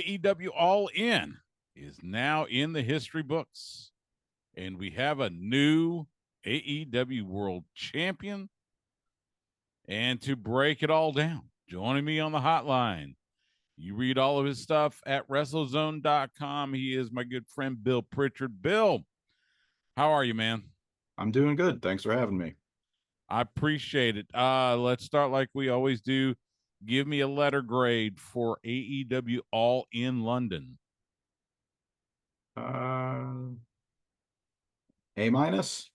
AEW All In is now in the history books, and we have a new AEW World Champion. And to break it all down, joining me on the hotline, you read all of his stuff at WrestleZone.com. He is my good friend, Bill Pritchard. Bill, how are you, man? I'm doing good. Thanks for having me. I appreciate it. Let's start like we always do. Give me a letter grade for AEW All In London. A minus.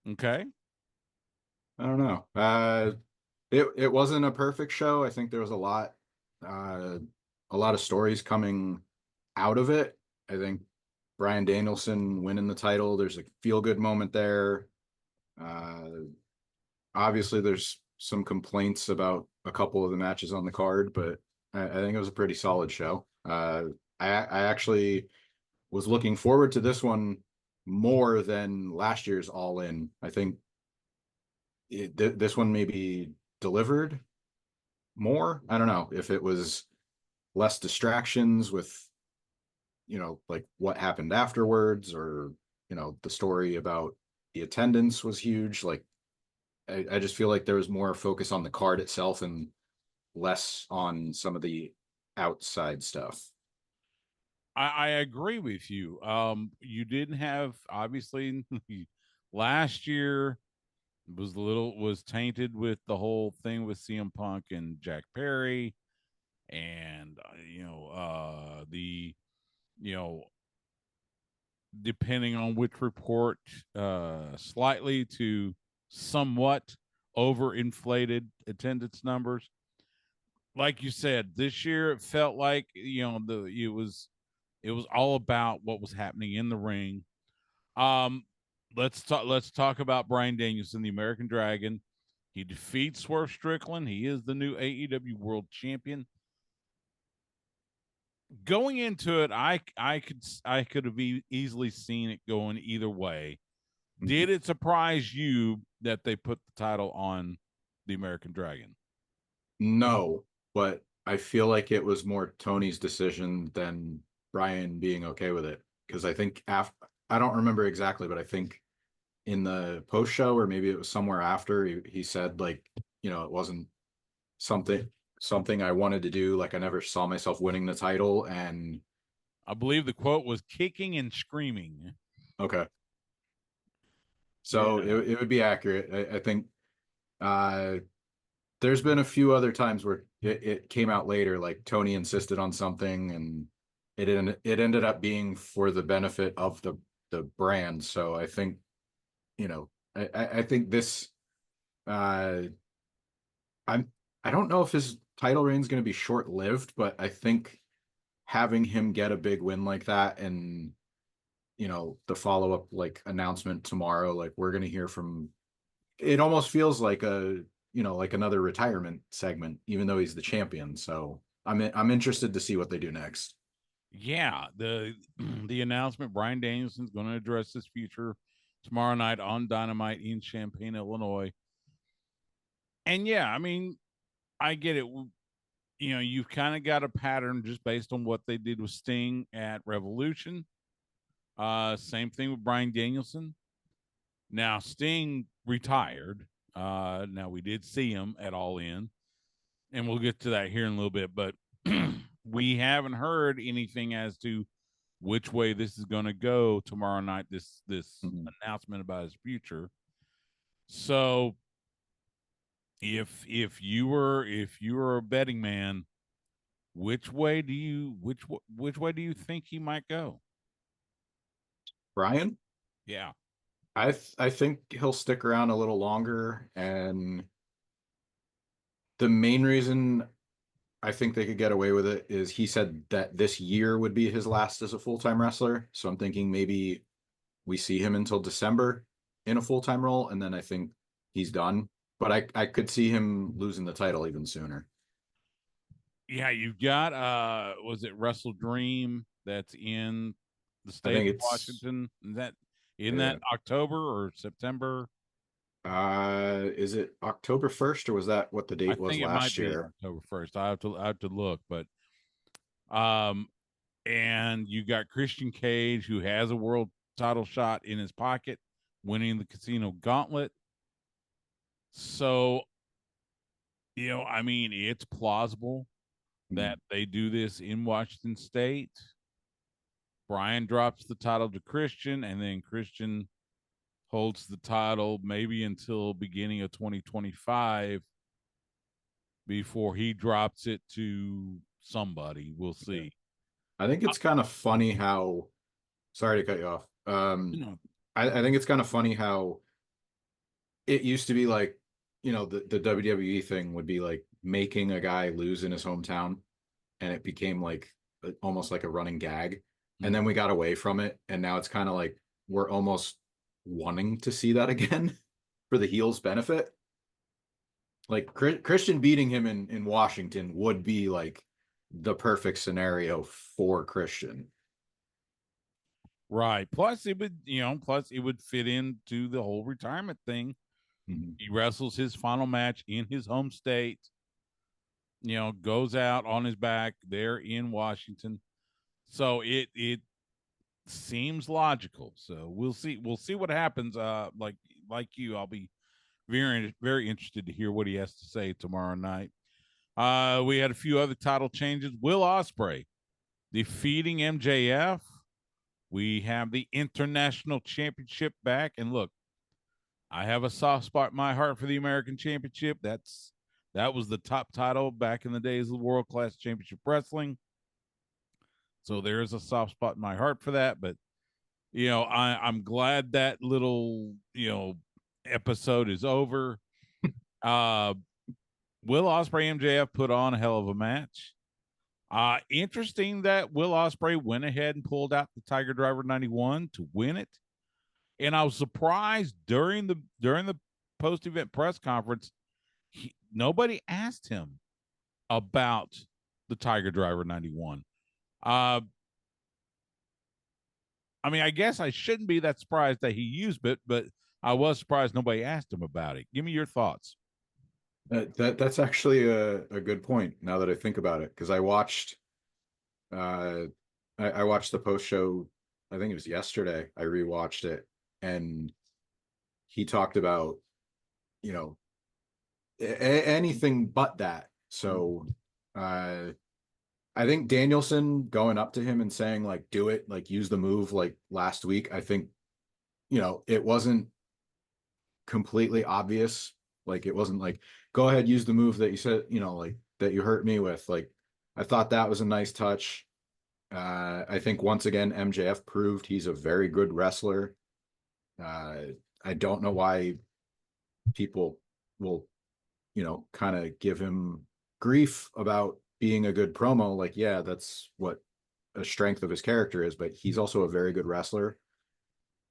Okay. I don't know. It wasn't a perfect show. I think there was uh, a lot of stories coming out of it. I think Bryan Danielson winning the title. There's a feel good moment there. Uh, Obviously, there's some complaints about a couple of the matches on the card, but I think it was a pretty solid show. I actually was looking forward to this one more than last year's All In. I think this one maybe delivered more. I don't know if it was less distractions with, like what happened afterwards, or, the story about the attendance was huge. Like, I just feel like there was more focus on the card itself and less on some of the outside stuff. I agree with you. You didn't have, obviously, last year was tainted with the whole thing with CM Punk and Jack Perry, and the you know depending on which report, slightly to somewhat overinflated attendance numbers. Like you said, this year it felt like it was all about what was happening in the ring. Um, let's talk about Bryan Danielson, the American Dragon. He defeats Swerve Strickland. He is the new AEW World Champion. Going into it, I could have easily seen it going either way. Did it surprise you that they put the title on the American Dragon? No, but I feel like it was more Tony's decision than Brian being okay with it. Because I think I don't remember exactly, but I think in the post show, or maybe it was somewhere after, he said, like, it wasn't something something I wanted to do. Like, I never saw myself winning the title. And I believe the quote was kicking and screaming. okay, so Yeah. it would be accurate. I think uh there's been a few other times where it came out later, like Tony insisted on something, and it ended up being for the benefit of the brand. So I think, I think this, uh I'm I don't know if his title reign is going to be short lived, but I think having him get a big win like that, and the follow up like announcement tomorrow, like we're going to hear from, it almost feels like like another retirement segment, even though he's the champion. So I'm interested to see what they do next. Yeah, the announcement, Bryan Danielson's going to address his future tomorrow night on Dynamite in Champaign, Illinois. And yeah, I mean, I get it. You've kind of got a pattern just based on what they did with Sting at Revolution. Same thing with Bryan Danielson. Now Sting retired. Now we did see him at All In, and we'll get to that here in a little bit. But we haven't heard anything as to which way this is going to go tomorrow night. This announcement about his future. So if you were a betting man, which way do you think he might go? Brian, Yeah. I think he'll stick around a little longer, and the main reason I think they could get away with it is he said that this year would be his last as a full-time wrestler. So I'm thinking maybe we see him until December in a full-time role, and then I think he's done. But I could see him losing the title even sooner. Yeah, you've got was it Wrestle Dream that's in the I state think of it's Washington? Is that in that yeah. October or September? Is it October 1st, or was that what the I date was think it might last be year? October 1st. I have to look, but Um, and you got Christian Cage, who has a world title shot in his pocket, winning the Casino Gauntlet. So, I mean, it's plausible that they do this in Washington State. Brian drops the title to Christian, and then Christian holds the title maybe until beginning of 2025 before he drops it to somebody. We'll Yeah. see. I think it's kind of funny how, sorry to cut you off. You know, I think it's kind of funny how it used to be like, the WWE thing would be like making a guy lose in his hometown, and it became like almost like a running gag. And then we got away from it, and now it's kind of like we're almost wanting to see that again for the heel's benefit. Like Christian beating him in Washington would be like the perfect scenario for Christian. right. Plus, it would fit into the whole retirement thing. Mm-hmm. He wrestles his final match in his home state. Goes out on his back there in Washington. So it seems logical. So we'll see. We'll see what happens. Like you, I'll be very very interested to hear what he has to say tomorrow night. We had a few other title changes. Will Ospreay defeating MJF. We have the International Championship back. And look, I have a soft spot in my heart for the American Championship. That was the top title back in the days of World Class Championship Wrestling. So there's a soft spot in my heart for that. But I'm glad that little episode is over. Uh, Will Ospreay MJF put on a hell of a match. Interesting that Will Ospreay went ahead and pulled out the Tiger Driver 91 to win it. And I was surprised during the post event press conference, nobody asked him about the Tiger Driver 91. I mean, I guess I shouldn't be that surprised that he used it, but I was surprised nobody asked him about it. Give me your thoughts. That's actually a good point now that I think about it, because I watched I watched the post show. I think it was yesterday. I rewatched it, and he talked about anything but that. So I think Danielson going up to him and saying like, do it, like use the move like last week. I think it wasn't completely obvious. Like it wasn't like, go ahead, use the move that you said, like that you hurt me with. Like I thought that was a nice touch. I think once again MJF proved he's a very good wrestler. I don't know why people will, kind of give him grief about being a good promo. Like, yeah, that's what a strength of his character is, but he's also a very good wrestler.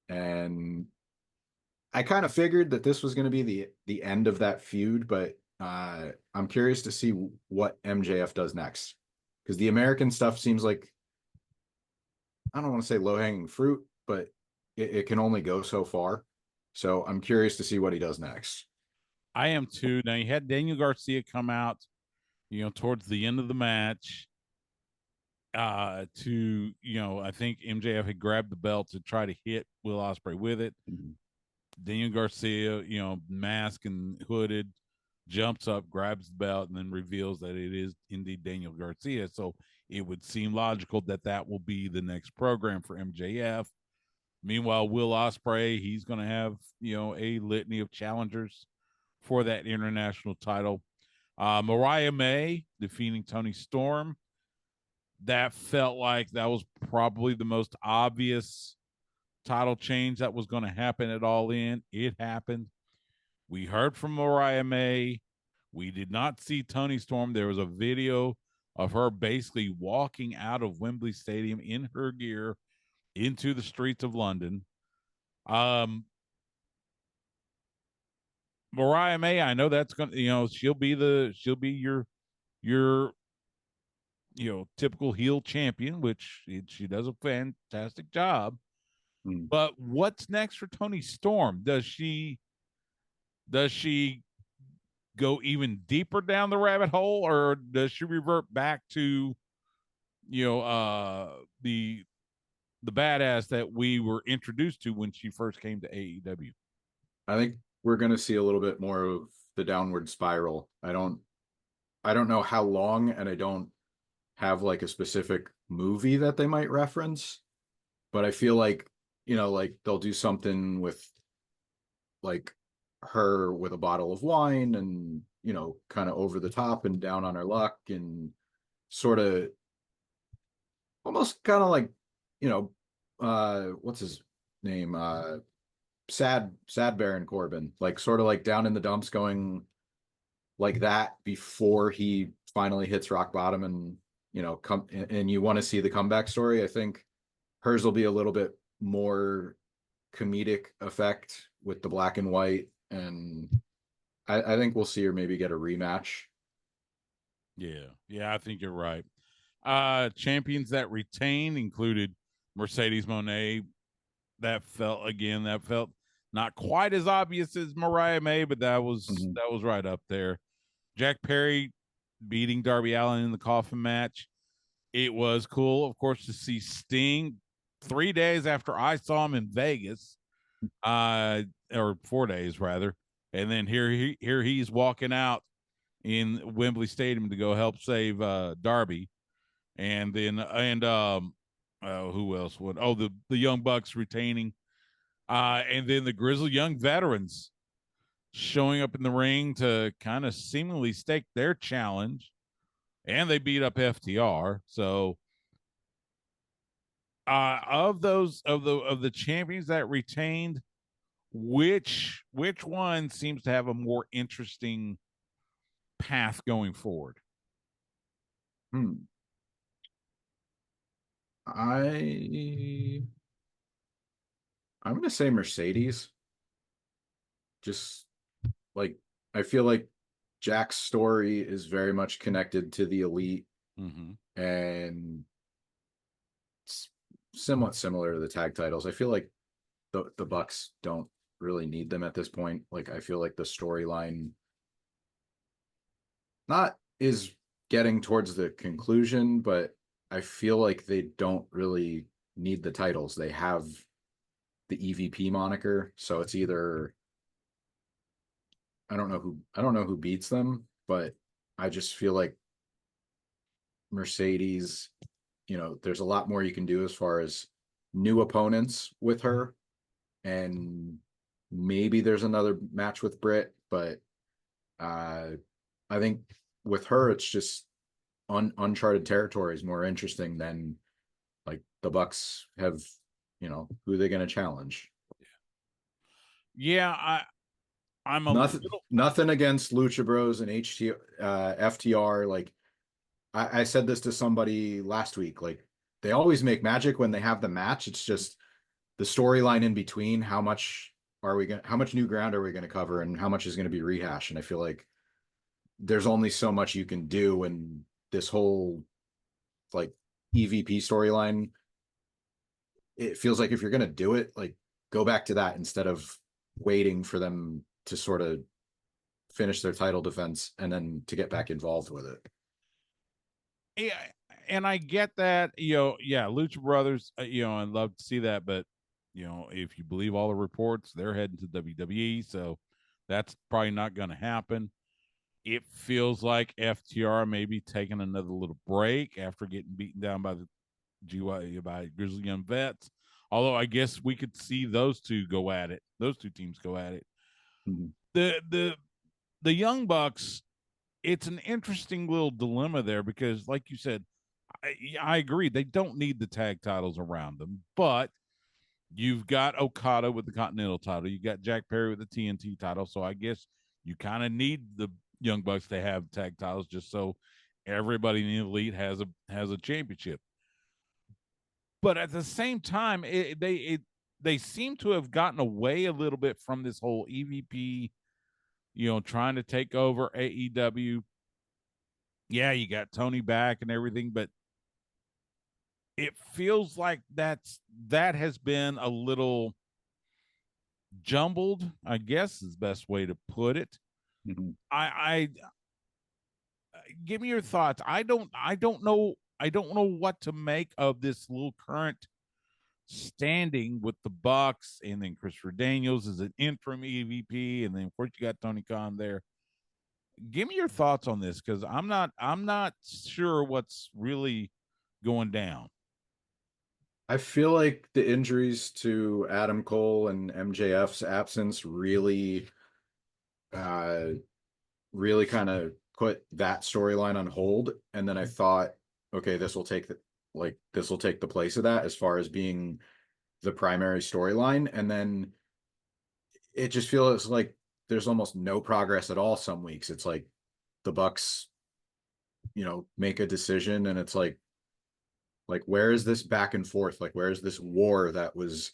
And I kind of figured that this was going to be the end of that feud, but I'm curious to see what MJF does next, because the American stuff seems like, I don't want to say low hanging fruit, but it can only go so far. So I'm curious to see what he does next. I am too. Now you had Daniel Garcia come out, towards the end of the match. I think MJF had grabbed the belt to try to hit Will Ospreay with it. Mm-hmm. Daniel Garcia, mask and hooded, jumps up, grabs the belt, and then reveals that it is indeed Daniel Garcia. So it would seem logical that that will be the next program for MJF. Meanwhile, Will Ospreay, he's going to have a litany of challengers for that international title. Mariah May defeating Toni Storm. That felt like that was probably the most obvious title change that was going to happen at All In. It happened. We heard from Mariah May. We did not see Toni Storm. There was a video of her basically walking out of Wembley Stadium in her gear into the streets of London. Mariah May, I know that's going to, she'll be your typical heel champion, which she does a fantastic job. Mm. But what's next for Toni Storm? Does she go even deeper down the rabbit hole, or does she revert back to the badass that we were introduced to when she first came to AEW. I think we're going to see a little bit more of the downward spiral. I don't know how long, and I don't have like a specific movie that they might reference, but I feel like, like they'll do something with like her with a bottle of wine and, kind of over the top and down on her luck and sort of almost kind of like, what's his name? Sad Baron Corbin, like sort of like down in the dumps going like that before he finally hits rock bottom and, come and you want to see the comeback story. I think hers will be a little bit more comedic effect with the black and white, and I think we'll see her maybe get a rematch. Yeah, I think you're right. Champions that retained included Mercedes Moné. That felt not quite as obvious as Mariah May, but that was right up there. Jack Perry beating Darby Allin in the coffin match. It was cool, of course, to see Sting 3 days after I saw him in Vegas, or 4 days rather, and then here he's walking out in Wembley Stadium to go help save Darby, and then who else would? Oh, the Young Bucks retaining, and then the Grizzled Young Veterans showing up in the ring to kind of seemingly stake their challenge, and they beat up FTR. So, of the champions that retained, which one seems to have a more interesting path going forward? Hmm. I I'm gonna say Mercedes. Just like I feel like Jack's story is very much connected to the elite, Mm-hmm. and it's somewhat similar to the tag titles. I feel like the Bucks don't really need them at this point. Like I feel like the storyline not is getting towards the conclusion, but I feel like they don't really need the titles. They have the EVP moniker, so it's either I don't know who beats them, but I just feel like Mercedes, there's a lot more you can do as far as new opponents with her, and maybe there's another match with Britt, but uh I think with her it's just uncharted territory is more interesting than like the Bucks have, who are they going to challenge? Yeah, I'm a Nothing, little. nothing against Lucha Bros and FTR. Like I said this to somebody last week. Like they always make magic when they have the match. It's just the storyline in between. How much new ground are we going to cover, and how much is going to be rehash? And I feel like there's only so much you can do, and this whole like EVP storyline, it feels like if you're going to do it, like go back to that instead of waiting for them to sort of finish their title defense and then to get back involved with it. Yeah, and I get that. Yeah, Lucha Brothers. I'd love to see that, but if you believe all the reports, they're heading to WWE, so that's probably not going to happen. It feels like FTR may be taking another little break after getting beaten down by the GY by Grizzly Young Vets. Although I guess we could see those two go at it. Those two teams go at it. Mm-hmm. The Young Bucks. It's an interesting little dilemma there because, like you said, I agree they don't need the tag titles around them, but you've got Okada with the Continental title, you got Jack Perry with the TNT title, so I guess you kind of need the Young Bucks to have tag titles just so everybody in the elite has a championship. But at the same time, they seem to have gotten away a little bit from this whole EVP, trying to take over AEW. Yeah, you got Tony back and everything, but it feels like that has been a little jumbled, I guess is the best way to put it. Mm-hmm. I give me your thoughts. I don't know I don't know what to make of this little current standing with the Bucks, and then Christopher Daniels is an interim EVP, and then of course you got Tony Khan there. Give me your thoughts on this, because I'm not sure what's really going down. I feel like the injuries to Adam Cole and MJF's absence uh, really kind of put that storyline on hold. And then I thought, okay, this will take the place of that as far as being the primary storyline. And then it just feels like there's almost no progress at all. Some weeks it's like the Bucks, make a decision, and it's like where is this back and forth? Like where is this war that was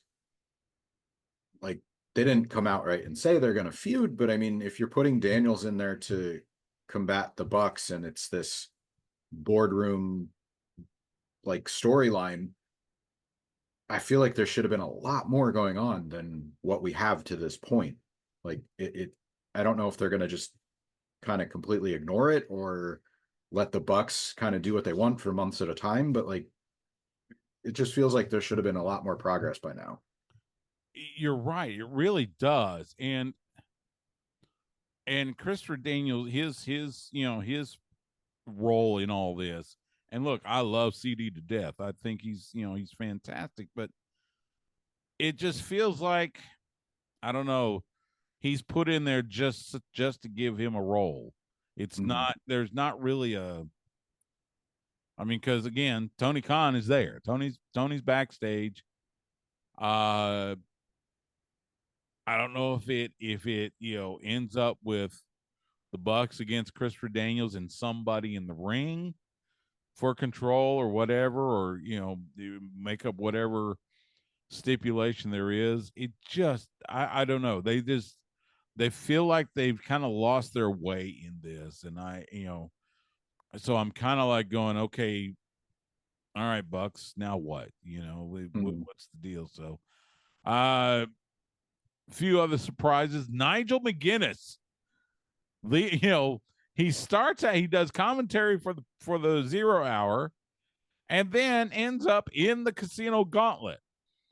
like they didn't come out right and say they're going to feud, but I mean, if you're putting Daniels in there to combat the Bucks and it's this boardroom like storyline, I feel like there should have been a lot more going on than what we have to this point. Like I don't know if they're going to just kind of completely ignore it or let the Bucks kind of do what they want for months at a time, but like it just feels like there should have been a lot more progress by now. You're right. It really does. And Christopher Daniels, his role in all this. And look, I love CD to death. I think he's fantastic, but it just feels like, I don't know, he's put in there just to give him a role. It's Mhm. not there's not really a, I mean, because again, Tony Khan is there. Tony's backstage. Uh I don't know if it ends up with the Bucks against Christopher Daniels and somebody in the ring for control or whatever, or make up whatever stipulation there is. It just, I don't know. They feel like they've kind of lost their way in this, and so I'm kind of like going, okay, all right, Bucks, now what? Mhm. What's the deal? So, a few other surprises. Nigel McGuinness, the he does commentary for the 0 hour, and then ends up in the Casino Gauntlet.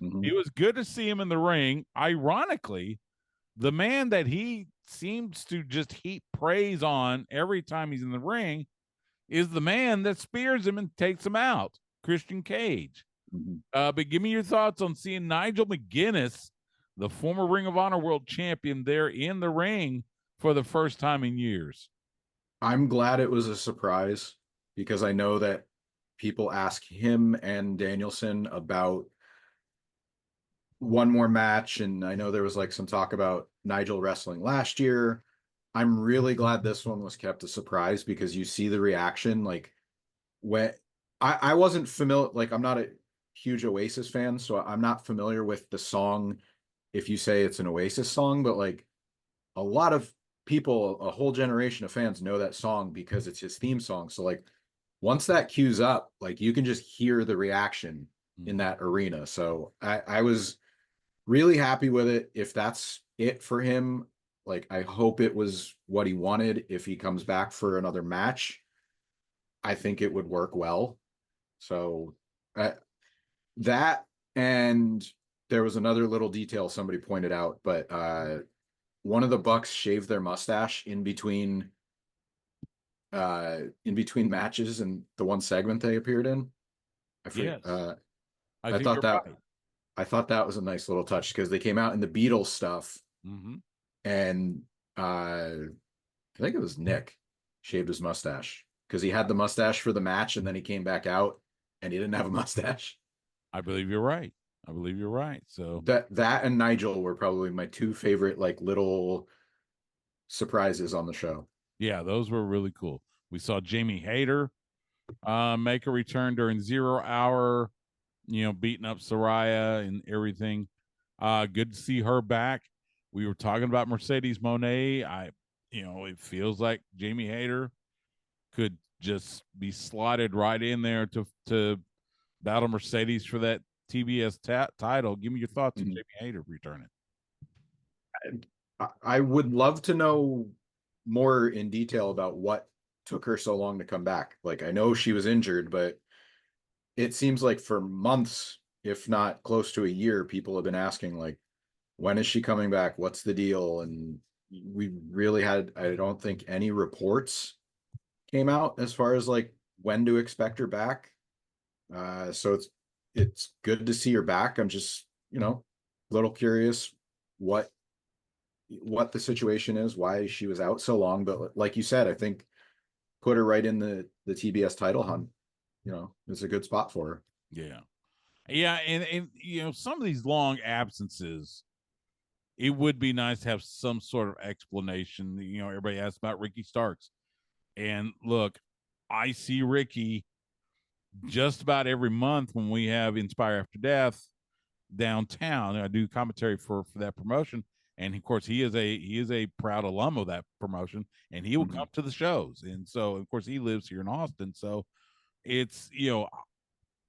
It Mhm. was good to see him in the ring. Ironically, the man that he seems to just heap praise on every time he's in the ring is the man that spears him and takes him out, Christian Cage. Mhm. But give me your thoughts on seeing Nigel McGuinness, the former Ring of Honor World Champion, there in the ring for the first time in years. I'm glad it was a surprise because I know that people ask him and Danielson about one more match, and I know there was like some talk about Nigel wrestling last year. I'm really glad this one was kept a surprise because you see the reaction. Like when I wasn't familiar, like I'm not a huge Oasis fan, so I'm not familiar with the song if you say it's an Oasis song, but like a lot of people, a whole generation of fans know that song because it's his theme song. So like once that cues up, like you can just hear the reaction in Mm-hmm. that arena. So I was really happy with it. If that's it for him, like I hope it was what he wanted. If he comes back for another match, I think it would work well. So uh, that, and there was another little detail somebody pointed out, but one of the Bucks shaved their mustache in between matches and the one segment they appeared in. I forget. Yes, I I think thought you're that right. I thought that was a nice little touch because they came out in the Beatles stuff, Mm-hmm. and I think it was Nick shaved his mustache because he had the mustache for the match, and then he came back out and he didn't have a mustache. I believe you're right. I believe you're right. So, That and Nigel were probably my two favorite like little surprises on the show. yeah, those were really cool. We saw Jamie Hayter make a return during 0 hour, beating up Soraya and everything. Good to see her back. We were talking about Mercedes Monet. It feels like Jamie Hayter could just be slotted right in there to battle Mercedes for that TBS title. Give me your thoughts on Mhm. Jamie Hayter returning. I would love to know more in detail about what took her so long to come back. Like I know she was injured, but it seems like for months, if not close to a year, people have been asking like, when is she coming back? What's the deal? And we really had, I don't think any reports came out as far as like when to expect her back. So it's good to see her back. I'm just, a little curious what the situation is, why she was out so long. But like you said, I think put her right in the TBS title hunt. It's a good spot for her. Yeah. Yeah, and some of these long absences, it would be nice to have some sort of explanation. Everybody asks about Ricky Starks. And look, I see Ricky just about every month when we have Inspire After Death downtown. I do commentary for that promotion, and of course he is a proud alum of that promotion, and he will come to the shows. And so, of course, he lives here in Austin, so it's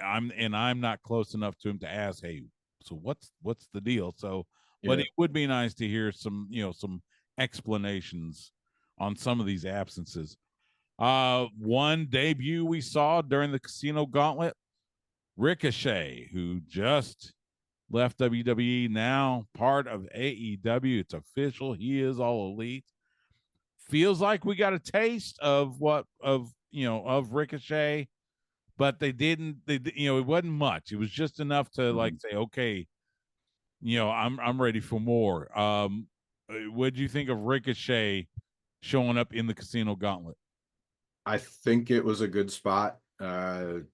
I'm not close enough to him to ask, hey, so what's the deal? So, but Yeah. it would be nice to hear some explanations on some of these absences. One debut we saw during the Casino Gauntlet, Ricochet, who just left WWE, now part of AEW. It's official. He is All Elite. Feels like we got a taste of Ricochet, but they didn't. It wasn't much. It was just enough to like say, okay, I'm ready for more. What do you think of Ricochet showing up in the Casino Gauntlet? I think it was a good spot. Leave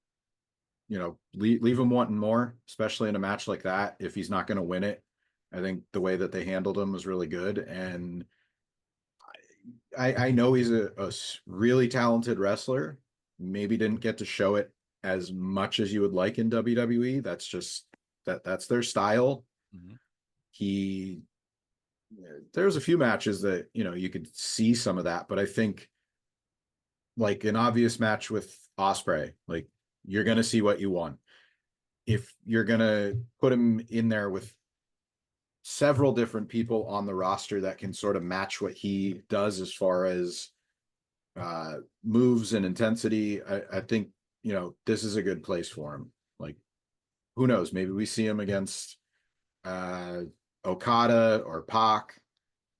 him wanting more, especially in a match like that. If he's not going to win it, I think the way that they handled him was really good. And I know he's a really talented wrestler. Maybe didn't get to show it as much as you would like in WWE. That's just that's their style. Mm-hmm. There's a few matches that you could see some of that, but I think like an obvious match with Ospreay, like you're gonna see what you want. If you're gonna put him in there with several different people on the roster that can sort of match what he does as far as moves and intensity, I think this is a good place for him. Like, who knows? Maybe we see him against Okada or Pac.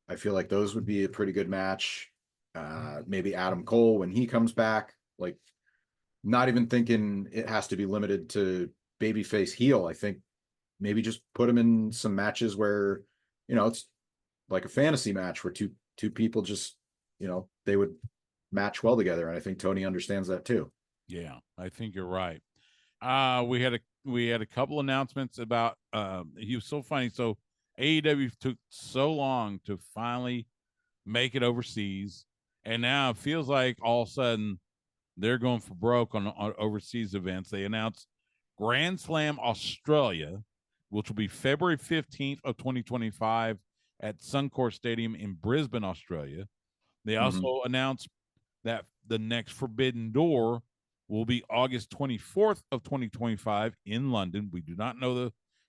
I feel like those would be a pretty good match. Maybe Adam Cole when he comes back. Like, not even thinking it has to be limited to babyface heel. I think maybe just put him in some matches where it's like a fantasy match where two people just they would match well together, and I think Tony understands that too. Yeah, I think you're right. We had a couple announcements about he was so funny. So AEW took so long to finally make it overseas, and now it feels like all of a sudden they're going for broke on overseas events. They announced Grand Slam Australia, which will be February 15th of 2025 at Suncorp Stadium in Brisbane, Australia. They also announced that the next Forbidden Door will be August 24th of 2025 in London.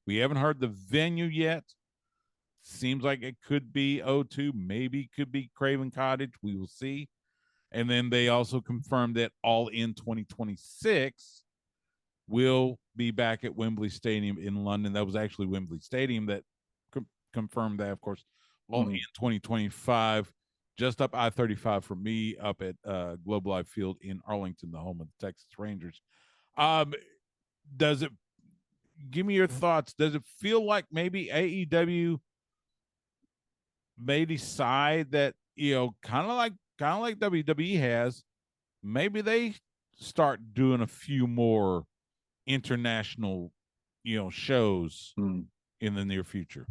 We haven't heard the venue yet. Seems like it could be O2, maybe could be Craven Cottage. We will see. And then they also confirmed that All In 2026 will be back at Wembley Stadium in London. That was actually Wembley Stadium that confirmed that, of course. All In 2025, just up I-35 for me, up at Globe Life Field in Arlington, the home of the Texas Rangers. Does it? Give me your thoughts. Does it feel like maybe AEW may decide that kind of like WWE has, maybe they start doing a few more international shows in the near future?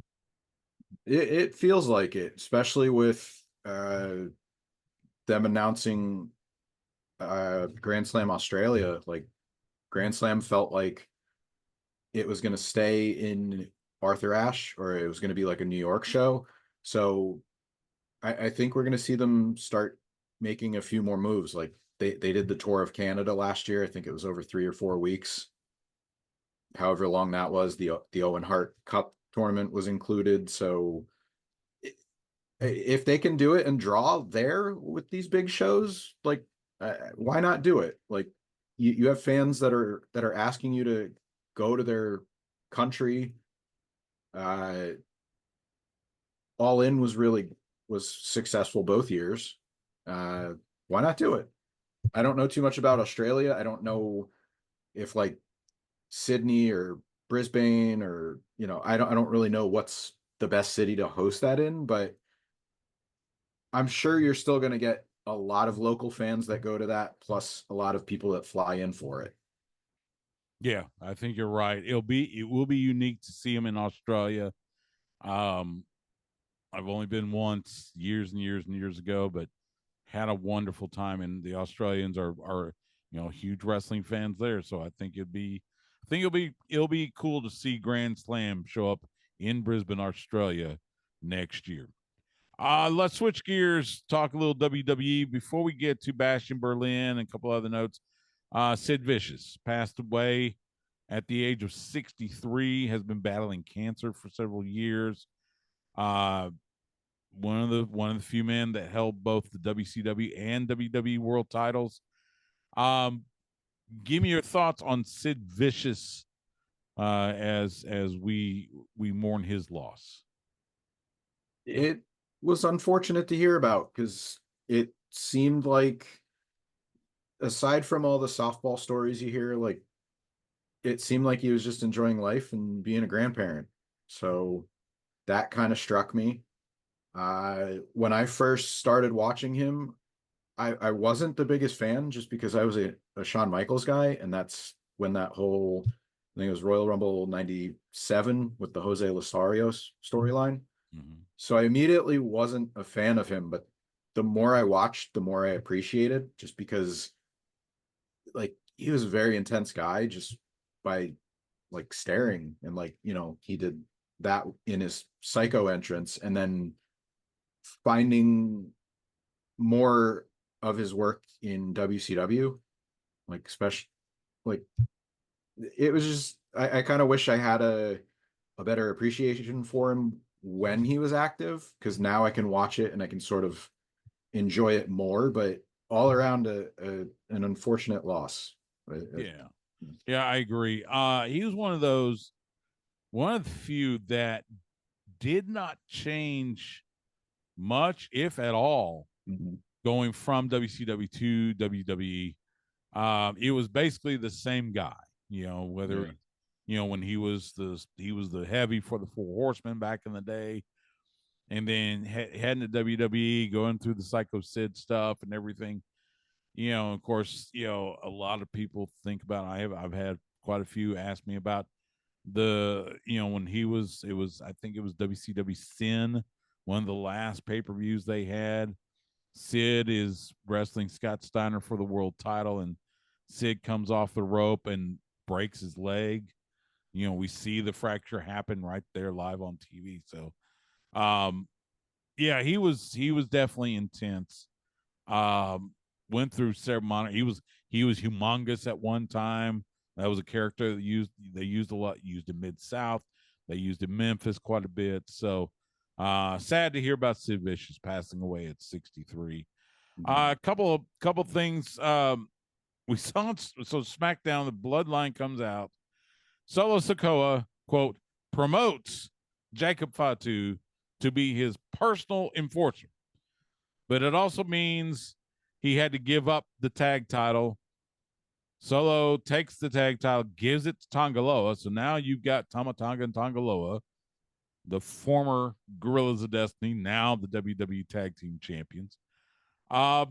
It feels like it, especially with them announcing Grand Slam Australia. Like, Grand Slam felt like it was going to stay in Arthur Ashe, or it was going to be like a New York show. So I think we're going to see them start making a few more moves. Like they did the tour of Canada last year. I think it was over 3 or 4 weeks. However long that was, the Owen Hart Cup tournament was included. So if they can do it and draw there with these big shows, like why not do it? Like, you have fans that are asking you to go to their country. All In was successful both years. Why not do it? I don't know too much about Australia. I don't know if like Sydney or Brisbane or I don't really know what's the best city to host that in, but I'm sure you're still going to get a lot of local fans that go to that, plus a lot of people that fly in for it. Yeah, I think you're right. It will be unique to see him in Australia. Um, I've only been once years and years and years ago, but had a wonderful time. And the Australians are huge wrestling fans there. So I think it'll be cool to see Grand Slam show up in Brisbane, Australia next year. Let's switch gears, talk a little WWE before we get to Bash in Berlin and a couple other notes. Sid Vicious passed away at the age of 63, has been battling cancer for several years. Uh, one of the few men that held both the WCW and WWE World titles. Um, Give me your thoughts on Sid Vicious as we mourn his loss. It was unfortunate to hear about because it seemed like, aside from all the softball stories you hear, like it seemed like he was just enjoying life and being a grandparent. So that kind of struck me. When I first started watching him, I wasn't the biggest fan just because I was a Shawn Michaels guy, and that's when that whole, I think it was Royal Rumble 97 with the Jose Lothario storyline. Mm-hmm. So I immediately wasn't a fan of him, but the more I watched, the more I appreciated, just because like he was a very intense guy just by like staring, and like, he did that in his Psycho entrance, and then finding more of his work in WCW, like especially like it was just I kind of wish I had a better appreciation for him when he was active, because now I can watch it and I can sort of enjoy it more. But all around an unfortunate loss. Yeah, yeah, I agree. He was one of the few that did not change much, if at all, Mhm. going from WCW to WWE. It was basically the same guy, whether Yeah. when he was the heavy for the Four Horsemen back in the day, and then heading to WWE, going through the Psycho Sid stuff and everything. Of course, a lot of people think about. I've had quite a few ask me about when it was I think it was WCW Sin, one of the last pay-per-views they had. Sid is wrestling Scott Steiner for the world title, and Sid comes off the rope and breaks his leg. We see the fracture happen right there live on TV. So, um, yeah, he was definitely intense. Um, Went through several. He was humongous at one time. That was a character they used a lot. Used in Mid South. They used in Memphis quite a bit. So, sad to hear about Sid Vicious passing away at 63. Mhm. Couple things. We saw so SmackDown. The Bloodline comes out. Solo Sokoa quote promotes Jacob Fatu to be his personal enforcer, but it also means he had to give up the tag title. Solo takes the tag title, gives it to Tongaloa. So now you've got Tama Tonga and Tongaloa, the former Gorillas of Destiny, now the WWE Tag Team Champions. Uh,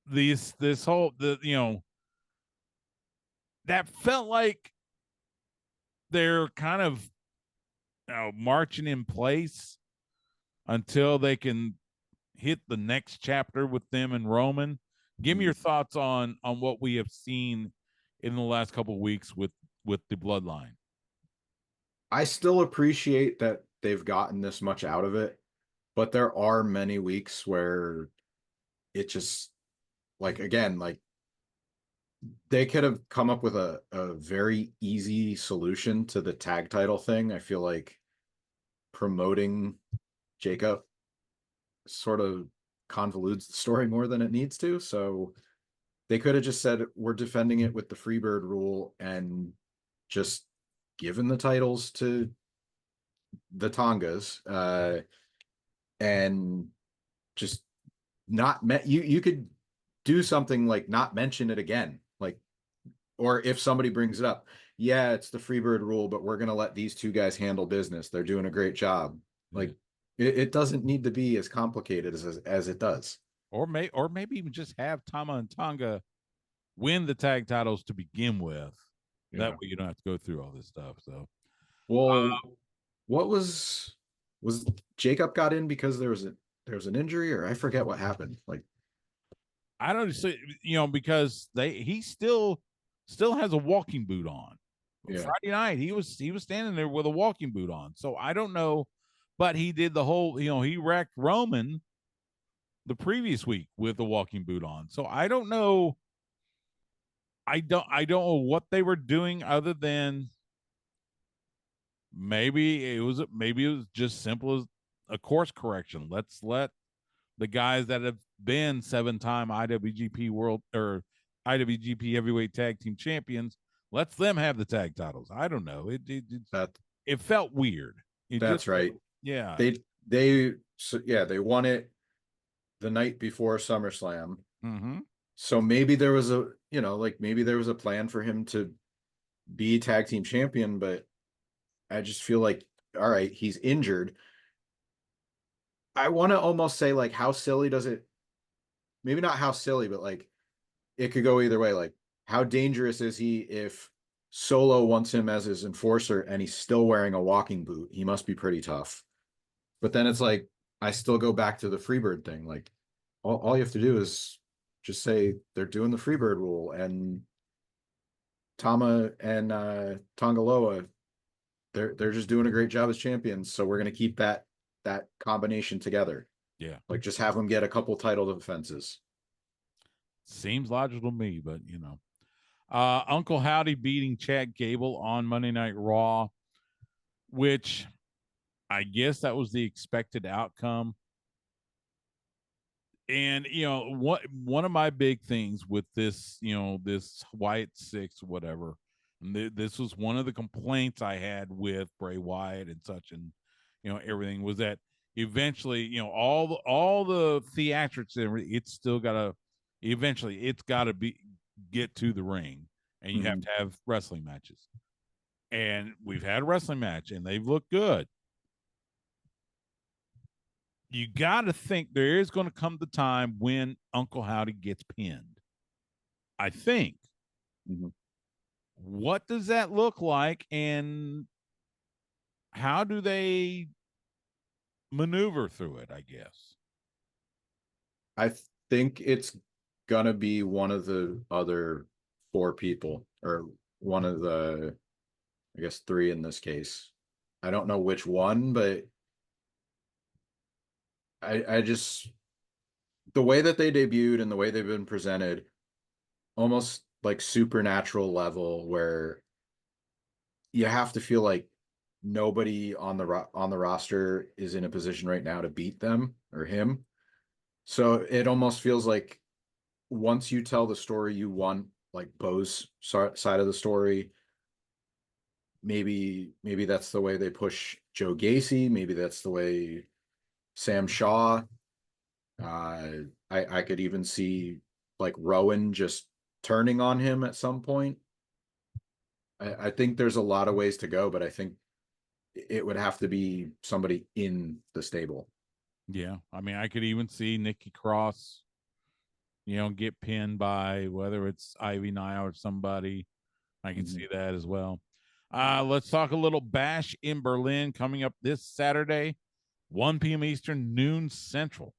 this whole that felt like they're kind of marching in place until they can hit the next chapter with them and Roman. Give me your thoughts on what we have seen in the last couple of weeks with the Bloodline. I still appreciate that they've gotten this much out of it, but there are many weeks where it just, like, again, like they could have come up with a very easy solution to the tag title thing. I feel like promoting Jacob sort of convolutes the story more than it needs to. So They could have just said we're defending it with the Freebird rule and just given the titles to the Tongas, and just not you could do something like not mention it again, like, or if somebody brings it up, yeah, it's the Freebird rule, but we're gonna let these two guys handle business. They're doing a great job. Like, it doesn't need to be as complicated as it does. Or maybe even just have Tama and Tonga win the tag titles to begin with. That Yeah. way you don't have to go through all this stuff. So, Well, what was Jacob got in because there was an injury, or I forget what happened. Like, I don't see, because he still has a walking boot on. yeah. Friday night he was standing there with a walking boot on. So I don't know, but he did the whole, he wrecked Roman the previous week with the walking boot on. So I don't know. I don't know what they were doing other than maybe it was just simple as a course correction. Let's let the guys that have been 7-time IWGP World or IWGP Heavyweight Tag Team Champions, let's them have the tag titles. I don't know. It felt weird. That's right. Yeah. They won it the night before SummerSlam. Mm-hmm. So maybe there was maybe there was a plan for him to be tag team champion, but I just feel like, all right, he's injured. I want to almost say, like, how silly does it? Maybe not how silly, but like it could go either way. Like, how dangerous is he if Solo wants him as his enforcer and he's still wearing a walking boot? He must be pretty tough. But then it's like, I still go back to the Freebird thing. Like, all you have to do is just say they're doing the Freebird rule, and Tama and Tongaloa, they're just doing a great job as champions. So we're gonna keep that combination together. Yeah. Like, just have them get a couple title defenses. Seems logical to me, but Uncle Howdy beating Chad Gable on Monday Night Raw, which I guess that was the expected outcome. And one of my big things with this, this Wyatt 6, whatever, and this was one of the complaints I had with Bray Wyatt and such, and everything was that eventually, all the theatrics, it's still gotta eventually it's gotta get to the ring, and you have to have wrestling matches. And we've had a wrestling match, and they've looked good. You got to think there is going to come the time when Uncle Howdy gets pinned. I think. Mm-hmm. What does that look like, and how do they maneuver through it? I guess. I think it's gonna be one of the other 4 people, or one of the, I guess, 3 in this case. I don't know which one, but I just, the way that they debuted and the way they've been presented, almost like supernatural level, where you have to feel like nobody on the roster is in a position right now to beat them or him. So it almost feels like once you tell the story you want, like Bo's side of the story, maybe that's the way they push Joe Gacy. Maybe that's the way Sam Shaw. I could even see like Rowan just turning on him at some point. I think there's a lot of ways to go, but I think it would have to be somebody in the stable. Yeah, I mean, I could even see Nikki Cross, get pinned by whether it's Ivy Nile or somebody. I can see that as well. Let's talk a little Bash in Berlin coming up this Saturday, 1 p.m. Eastern, noon Central.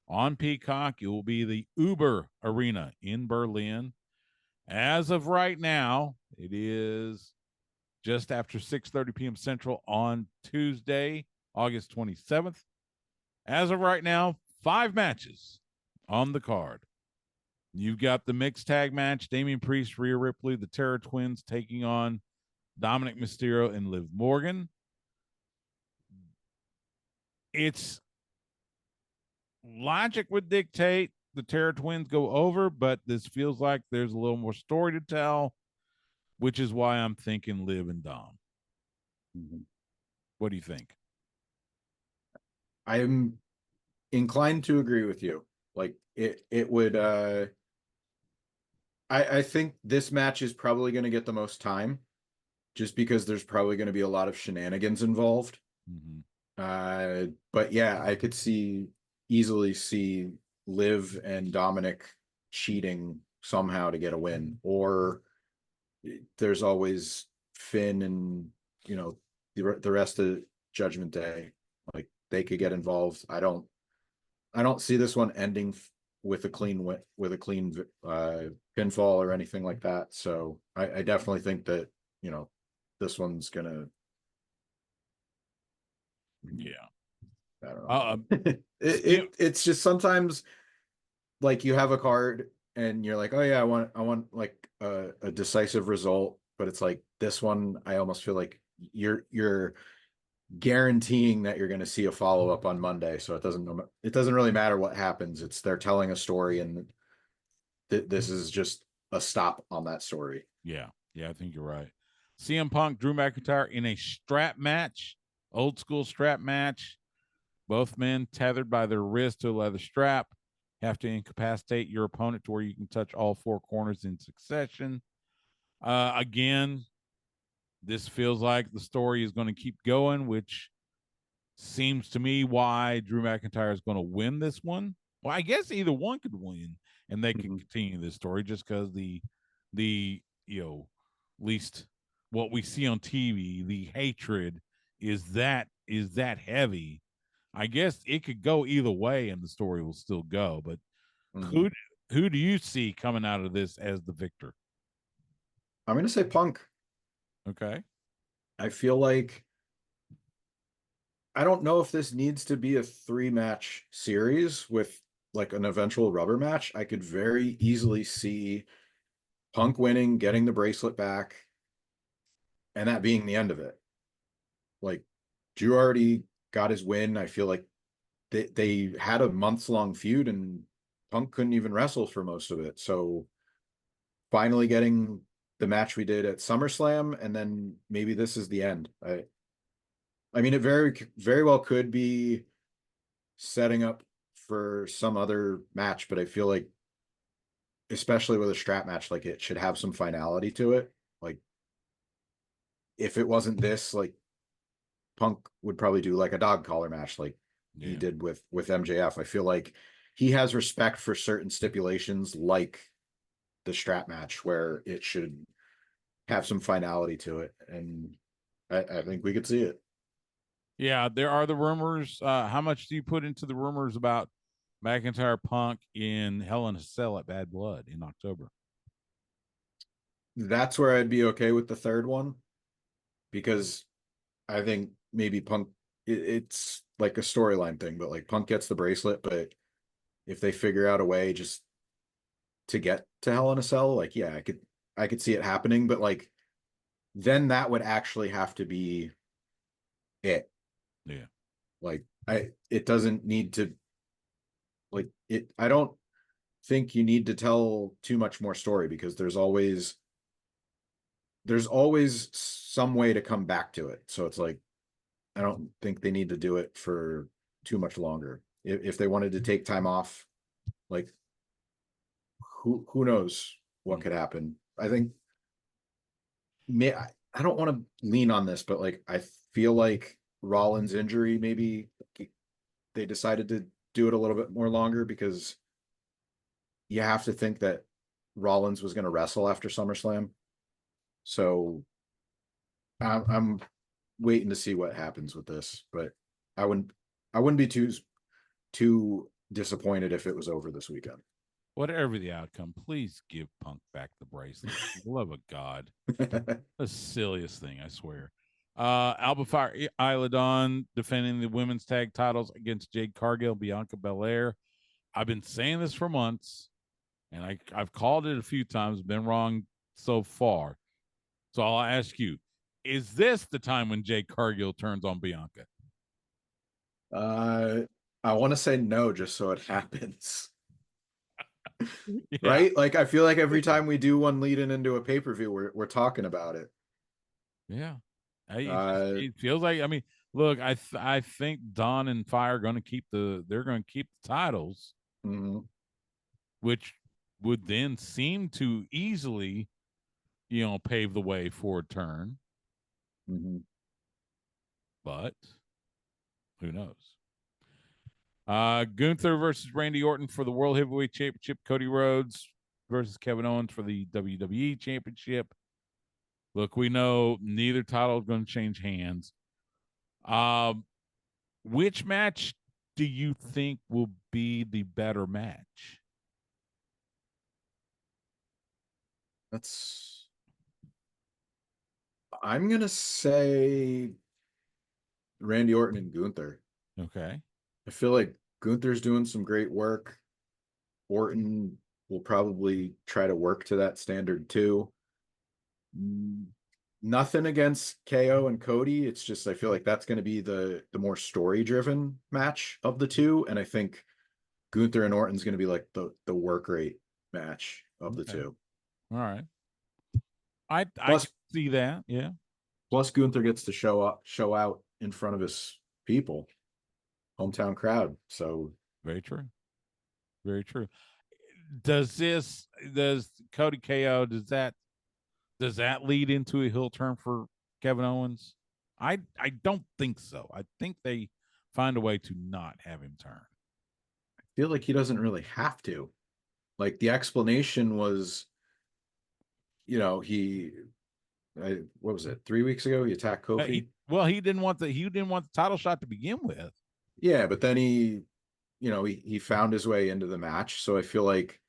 On Peacock, it will be the Uber Arena in Berlin. As of right now, it is just after 6:30 p.m. Central on Tuesday, August 27th. As of right now, 5 matches on the card. You've got the mixed tag match, Damian Priest, Rhea Ripley, the Terror Twins taking on Dominic Mysterio and Liv Morgan. It's logic would dictate the Terror Twins go over, but this feels like there's a little more story to tell, which is why I'm thinking Liv and Dom. Mm-hmm. What do you think? I'm inclined to agree with you. Like it would I think this match is probably going to get the most time just because there's probably going to be a lot of shenanigans involved. Mm-hmm. But yeah, I could easily see Liv and Dominic cheating somehow to get a win, or there's always Finn and the rest of Judgment Day, like they could get involved. I don't see this one ending with a clean pinfall or anything like that. So I definitely think that this one's gonna. Yeah. I don't know. It's just sometimes like you have a card and you're like, oh yeah, I want like a decisive result, but it's like this one, I almost feel like you're guaranteeing that you're going to see a follow up on Monday, so it doesn't really matter what happens. It's they're telling a story, and this is just a stop on that story. Yeah, I think you're right. CM Punk, Drew McIntyre in a strap match, old school strap match. Both men tethered by their wrist to a leather strap have to incapacitate your opponent to where you can touch all four corners in succession. Again, this feels like the story is going to keep going, which seems to me why Drew McIntyre is going to win this one. Well, I guess either one could win and they could continue this story just because the least what we see on TV, the hatred is that heavy. I guess it could go either way and the story will still go. But who do you see coming out of this as the victor? I'm going to say Punk. Okay. I feel like I don't know if this needs to be a 3-match series with like an eventual rubber match. I could very easily see Punk winning, getting the bracelet back, and that being the end of it. Like Drew already got his win. I feel like they had a months-long feud and Punk couldn't even wrestle for most of it. So finally getting the match we did at SummerSlam, and then maybe this is the end. I mean, it very well could be setting up for some other match, but I feel like, especially with a strap match, like it should have some finality to it. Like if it wasn't this, like Punk would probably do like a dog collar match, like he did with MJF. I feel like he has respect for certain stipulations, like the strap match, where it should have some finality to it, and I think we could see it. Yeah, there are the rumors. How much do you put into the rumors about McIntyre Punk in Hell in a Cell at Bad Blood in October? That's where I'd be okay with the third one, because I think maybe Punk, it's like a storyline thing, but like Punk gets the bracelet, but if they figure out a way just to get to Hell in a Cell, like yeah, I could see it happening, but like then that would actually have to be it. Yeah. Like it doesn't need to, like it, I don't think you need to tell too much more story, because there's always some way to come back to it. So it's like I don't think they need to do it for too much longer. If they wanted to take time off, like who knows what could happen. I think I don't want to lean on this, but like I feel like Rollins' injury, maybe they decided to do it a little bit more longer, because you have to think that Rollins was going to wrestle after SummerSlam. So I'm waiting to see what happens with this, but I wouldn't I wouldn't be too disappointed if it was over this weekend. Whatever the outcome, please give Punk back the bracelet. For the love of God. The silliest thing, I swear. Alba Fire Isla Dawn defending the women's tag titles against Jade Cargill, Bianca Belair. I've been saying this for months, and I've called it a few times, been wrong so far. So I'll ask you, is this the time when Jade Cargill turns on Bianca? I want to say no, just so it happens. Yeah. Right? Like I feel like every time we do one leading into a pay-per-view, we're talking about it. Yeah. Uh, It feels like, I mean, look, I think Dawn and Fire are going to keep they're going to keep the titles, mhm, which would then seem to easily, pave the way for a turn, mhm. but who knows? Gunther versus Randy Orton for the World Heavyweight Championship. Cody Rhodes versus Kevin Owens for the WWE Championship. Look, we know neither title is going to change hands. Which match do you think will be the better match? I'm gonna say Randy Orton and Gunther. Okay. I feel like Gunther's doing some great work. Orton will probably try to work to that standard too. Mm, Nothing against KO and Cody. It's just I feel like that's going to be the more story driven match of the two, and I think Gunther and Orton's going to be like the work rate match of the Okay. two. All right. I Plus, can see that. Yeah. plus Gunther gets to show out in front of his people, hometown crowd. So Very true. Very true. Does Cody KO, does that lead into a heel turn for Kevin Owens? I don't think so. I think they find a way to not have him turn. I feel like he doesn't really have to. Like the explanation was, what was it? 3 weeks ago, he attacked Kofi. He didn't want the title shot to begin with. Yeah, but then he found his way into the match. So I feel like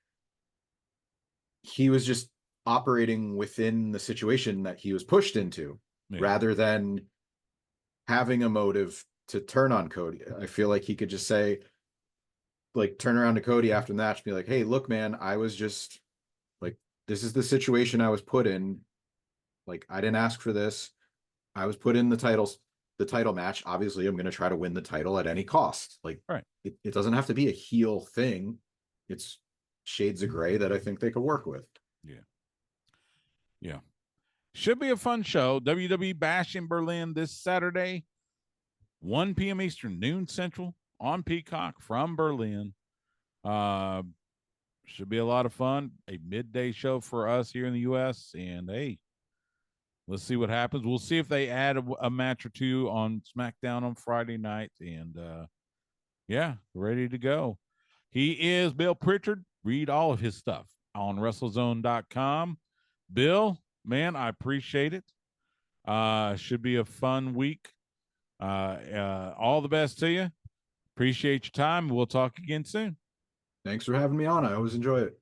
he was just operating within the situation that he was pushed into Yeah. rather than having a motive to turn on Cody. I feel like he could just say, like, turn around to Cody after the match, be like, hey, look, man, I was just like, this is the situation I was put in. Like, I didn't ask for this. I was put in the title match. Obviously, I'm going to try to win the title at any cost. Like, Right. it doesn't have to be a heel thing. It's shades of gray that I think they could work with. Yeah. Yeah. Should be a fun show. WWE Bash in Berlin this Saturday, 1 p.m. Eastern, noon Central on Peacock from Berlin. Uh, should be a lot of fun. A midday show for us here in the U.S. And hey, let's see what happens. We'll see if they add a match or two on SmackDown on Friday night. And yeah, ready to go. He is Bill Pritchard. Read all of his stuff on WrestleZone.com. Bill, man, I appreciate it. Should be a fun week. All the best to you. Appreciate your time. We'll talk again soon. Thanks for having me on. I always enjoy it.